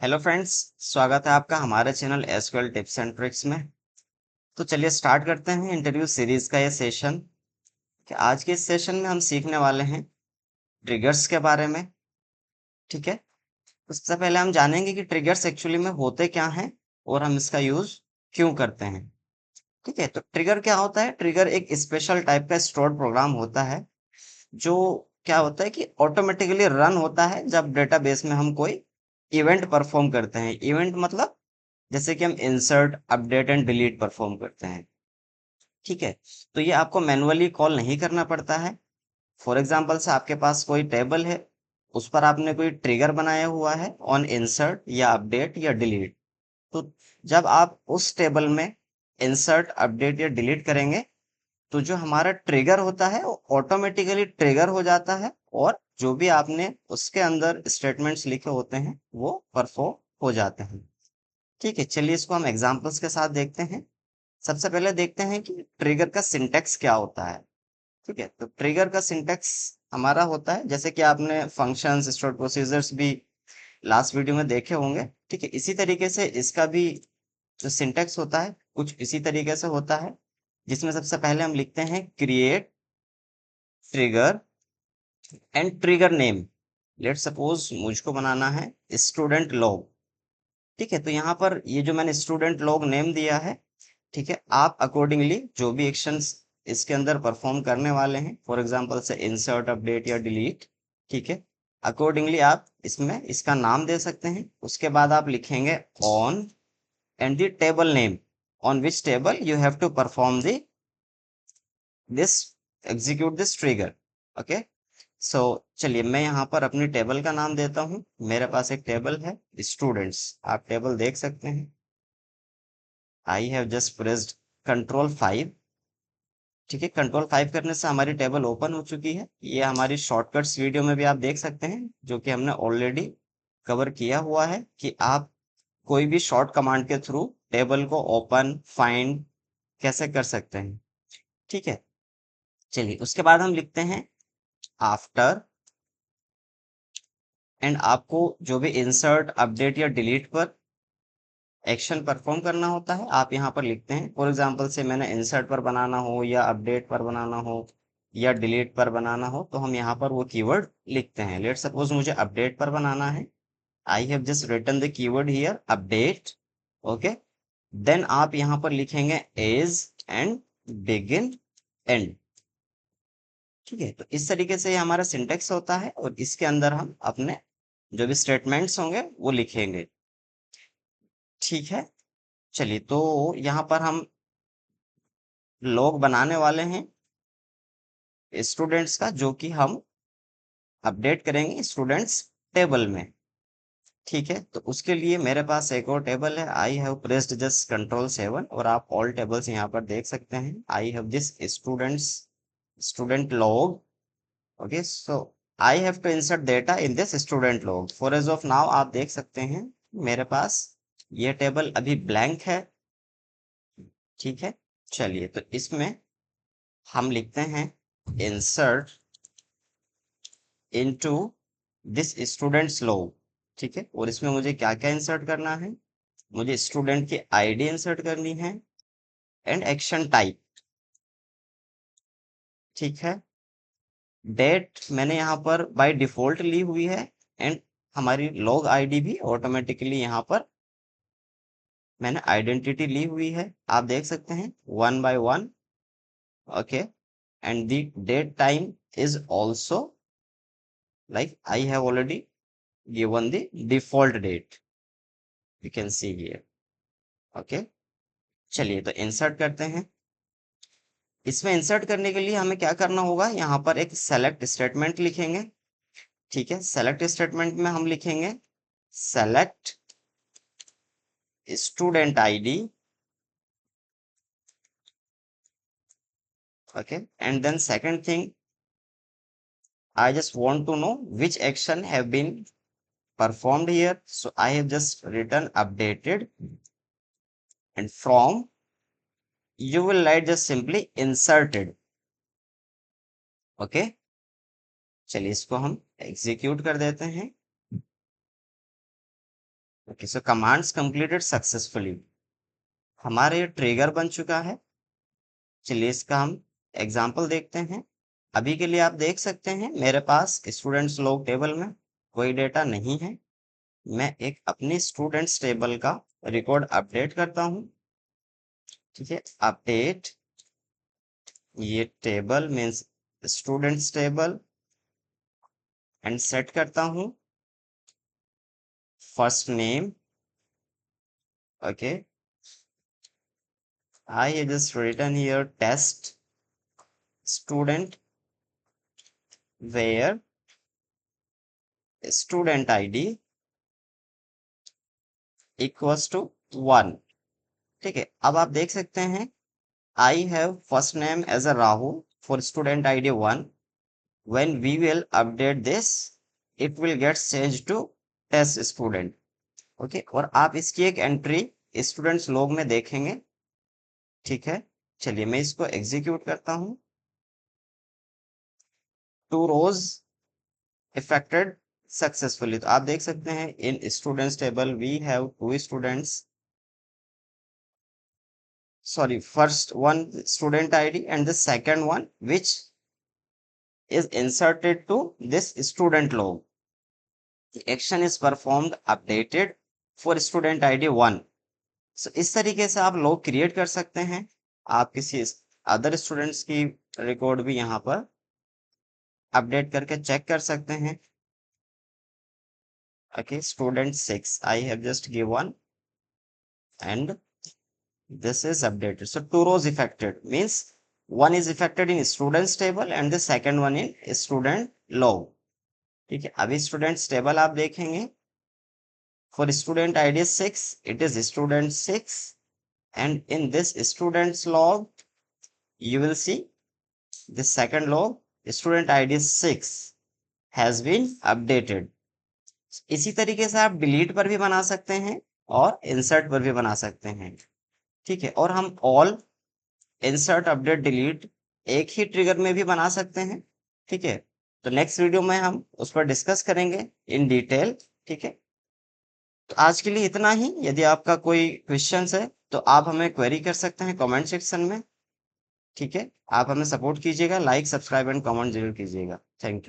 Hello friends, स्वागत है आपका हमारे channel SQL tips and tricks में। तो चलिए स्टार्ट करते हैं इंटरव्यू सीरीज का ये सेशन। कि आज के इस सेशन में हम सीखने वाले हैं ट्रिगर्स के बारे में। ठीक है, तो सबसे पहले हम जानेंगे कि ट्रिगर्स एक्चुअली में होते क्या हैं और हम इसका यूज क्यों करते हैं। ठीक है, तो ट्रिगर क्या होता है? ट्रिगर एक स्पेशल टाइप का स्टोर्ड प्रोग्राम होता है जो क्या होता है कि ऑटोमेटिकली रन होता है जब डेटाबेस में हम कोई इवेंट परफॉर्म करते हैं। इवेंट मतलब जैसे कि हम insert, update and delete perform करते हैं। ठीक है, तो ये आपको मैनुअली कॉल नहीं करना पड़ता है। फॉर एग्जांपल से आपके पास कोई टेबल है, उस पर आपने कोई ट्रिगर बनाया हुआ है ऑन इंसर्ट या अपडेट या डिलीट। तो जब आप उस टेबल में इंसर्ट, अपडेट या डिलीट करेंगे तो जो हमारा ट्रिगर होता है वो ऑटोमेटिकली ट्रिगर हो जाता है और जो भी आपने उसके अंदर स्टेटमेंट्स लिखे होते हैं वो परफॉर्म हो जाते हैं। ठीक है, चलिए इसको हम एग्जांपल्स के साथ देखते हैं। सबसे पहले देखते हैं कि ट्रिगर का सिंटैक्स क्या होता है। ठीक है, तो ट्रिगर का सिंटैक्स हमारा होता है, जैसे कि आपने फंक्शंस, स्टोर प्रोसीजर्स भी लास्ट वीडियो में देखे होंगे। ठीक है, इसी तरीके से इसका भी जो सिंटैक्स होता है कुछ इसी तरीके से होता है, जिसमें सबसे पहले हम लिखते हैं create trigger and trigger name. Let suppose मुझको बनाना है स्टूडेंट लॉग। ठीक है, तो यहाँ पर ये जो मैंने स्टूडेंट लॉग नेम दिया है, ठीक है, आप अकॉर्डिंगली जो भी एक्शंस इसके अंदर परफॉर्म करने वाले हैं, फॉर एग्जांपल से इंसर्ट, अपडेट या डिलीट, ठीक है, अकॉर्डिंगली आप इसमें इसका नाम दे सकते हैं। उसके बाद आप लिखेंगे on and the table name, on which table you have to perform the this, execute this trigger. Okay, so चलिए मैं यहाँ पर अपनी टेबल का नाम देता हूँ। मेरे पास एक टेबल है स्टूडेंट्स, आप टेबल देख सकते हैं। I have just pressed control 5। ठीक है, कंट्रोल 5 करने से हमारी टेबल ओपन हो चुकी है। ये हमारी शॉर्टकट्स वीडियो में भी आप देख सकते हैं, जो कि हमने ऑलरेडी कवर किया हुआ है कि आप कोई भी शॉर्ट कमांड के थ्रू टेबल को ओपन, फाइंड कैसे कर सकते हैं। ठीक है, चलिए उसके बाद हम लिखते हैं आफ्टर, एंड आपको जो भी इंसर्ट, अपडेट या डिलीट पर एक्शन परफॉर्म करना होता है आप यहाँ पर लिखते हैं। फॉर एग्जांपल से मैंने इंसर्ट पर बनाना हो या अपडेट पर बनाना हो या डिलीट पर बनाना हो तो हम यहाँ पर वो कीवर्ड लिखते हैं। लेट सपोज मुझे अपडेट पर बनाना है, I have just written the keyword here update. Okay, then आप यहाँ पर लिखेंगे एज एंड बिगिन एंड। ठीक है, तो इस तरीके से ये हमारा सिंटेक्स होता है और इसके अंदर हम अपने जो भी स्टेटमेंट्स होंगे वो लिखेंगे। ठीक है, चलिए तो यहाँ पर हम लॉग बनाने वाले हैं स्टूडेंट्स का, जो कि हम अपडेट करेंगे स्टूडेंट्स टेबल में। ठीक है, तो उसके लिए मेरे पास एक और टेबल है, I have pressed just control 7 और आप ऑल टेबल्स यहाँ पर देख सकते हैं। I have this students, student log. Okay, so I have to insert data in this student log. For as of now आप देख सकते हैं मेरे पास ये टेबल अभी ब्लैंक है। ठीक है, चलिए तो इसमें हम लिखते हैं insert into this students log. ठीक है, और इसमें मुझे क्या क्या इंसर्ट करना है? मुझे स्टूडेंट की आईडी इंसर्ट करनी है एंड एक्शन टाइप। ठीक है, डेट मैंने यहाँ पर बाय डिफॉल्ट ली हुई है एंड हमारी लॉग आईडी भी ऑटोमेटिकली यहाँ पर मैंने आइडेंटिटी ली हुई है, आप देख सकते हैं 1 by 1। Okay, and the date time is also like I have already given the default date, you can see here। Okay, चलिए तो इंसर्ट करते हैं। इसमें इंसर्ट करने के लिए हमें क्या करना होगा? यहाँ पर एक सेलेक्ट स्टेटमेंट लिखेंगे। ठीक है, सेलेक्ट स्टेटमेंट में हम लिखेंगे select student ID. Okay, and then second thing, I just want to know which action have been performed here, so I have just written updated, and from you will write just simply inserted। Okay, चलिए इसको हम execute कर देते हैं। Okay, सो commands completed successfully, हमारा ये trigger बन चुका है। चलिए इसका हम एग्जाम्पल देखते हैं। अभी के लिए आप देख सकते हैं मेरे पास स्टूडेंट्स लोग टेबल में कोई डेटा नहीं है। मैं एक अपनी स्टूडेंट्स टेबल का रिकॉर्ड अपडेट करता हूँ। ठीक है, अपडेट, ये table means students table, and set करता हूँ first name. Okay, I have just written here test student where student ID equals to 1। ठीक है, अब आप देख सकते हैं I have first name as a Rahul for student ID 1। When we will update this, it will get changed to test student। Okay, और आप इसकी एक एंट्री स्टूडेंट्स लॉग में देखेंगे। ठीक है, चलिए मैं इसको एग्जीक्यूट करता हूँ। 2 rows affected सक्सेसफुली, तो आप देख सकते हैं इन students table we have 2 students, sorry, first one student ID and the second one which is inserted to this student log। The action is performed updated for student ID 1। so इस तरीके से आप log क्रिएट कर सकते हैं। आप किसी other students की रिकॉर्ड भी यहाँ पर अपडेट करके चेक कर सकते हैं। okay, student 6 I have just given and this is updated, so 2 rows affected means one is affected in students table and the second one in student log। ठीक है, अभी students table आप देखेंगे for student ID 6 it is student 6 and in this students log you will see the second log student ID 6 has been updated। इसी तरीके से आप delete पर भी बना सकते हैं और इंसर्ट पर भी बना सकते हैं। ठीक है, और हम ऑल, इंसर्ट, अपडेट, डिलीट एक ही ट्रिगर में भी बना सकते हैं। ठीक है, तो नेक्स्ट वीडियो में हम उस पर डिस्कस करेंगे इन डिटेल। ठीक है, तो आज के लिए इतना ही। यदि आपका कोई क्वेश्चंस है तो आप हमें क्वेरी कर सकते हैं कमेंट सेक्शन में। ठीक है, आप हमें सपोर्ट कीजिएगा, लाइक, सब्सक्राइब एंड कमेंट जरूर कीजिएगा। Thank you.